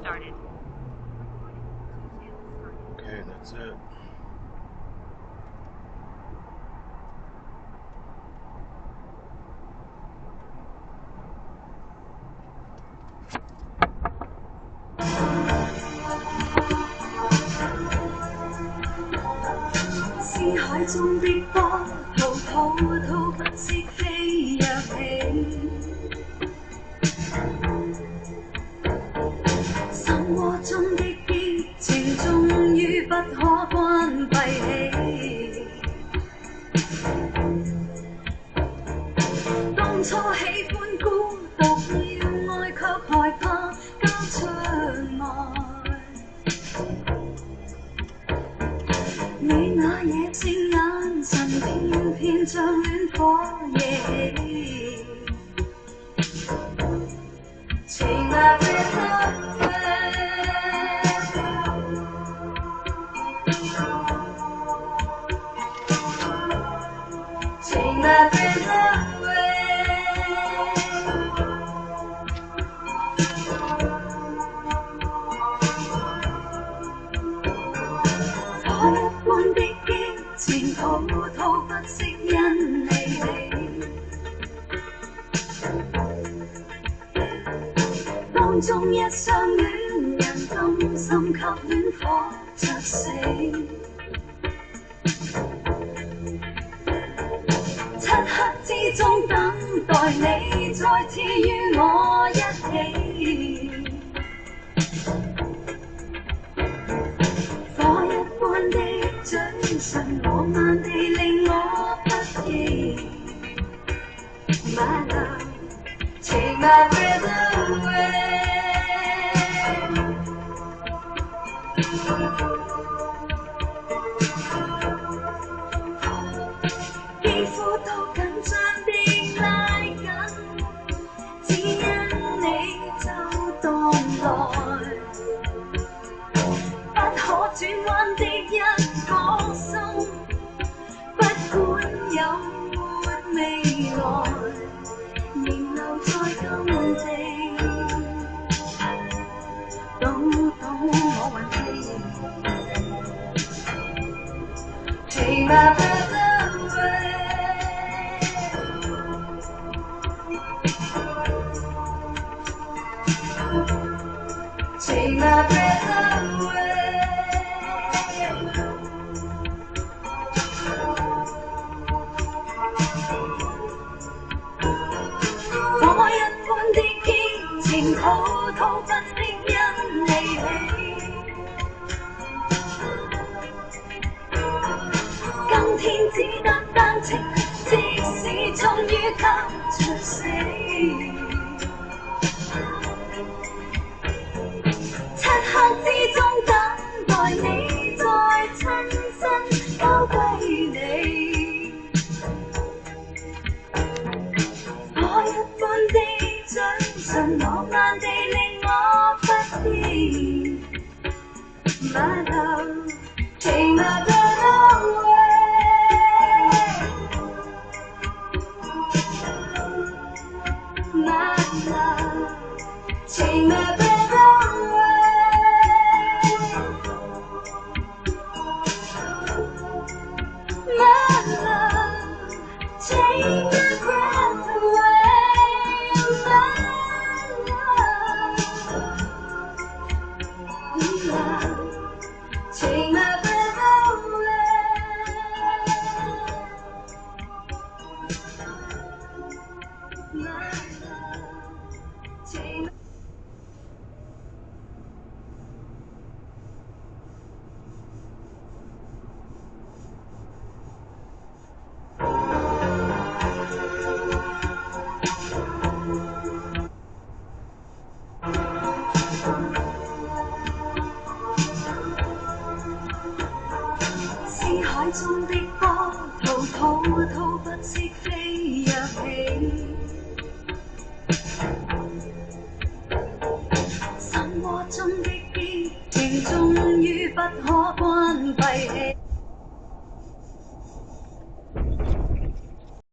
started. Okay, that's it.是海中的波，滔滔滔不息飛躍起。心窩中的激情，終於不可關閉起。當初喜歡孤獨了愛，卻害怕交出愛。你那野性眼神，偏偏像戀火惹起。Take my breath away, take my breath away。火一般的激情，滔滔不息因你起。當中一雙戀人甘心給戀火灼死，漆黑之中等待你再次與我一起。火一般的嘴唇，浪漫地令我不羈。My love, take my breath away。肌膚都緊張地拉緊，只因你就當來，不可轉彎的一顆心，不管有沒未來，仍留在今地，都懂我運氣。Take my breath away, take my breath away。火一般的激情，滔滔不息因你起。今天只得單程，即使終於給出死。漆黑之中等待你再親身交歸你。火一般的嘴唇，浪漫地令我不羈。My love, take my breath away。My love, take my breath away。My love, take my breath away。My love, take my breath away。My love, take my。是海中的波，滔滔滔不息飛躍起。心窩中的激情，終於不可關閉起。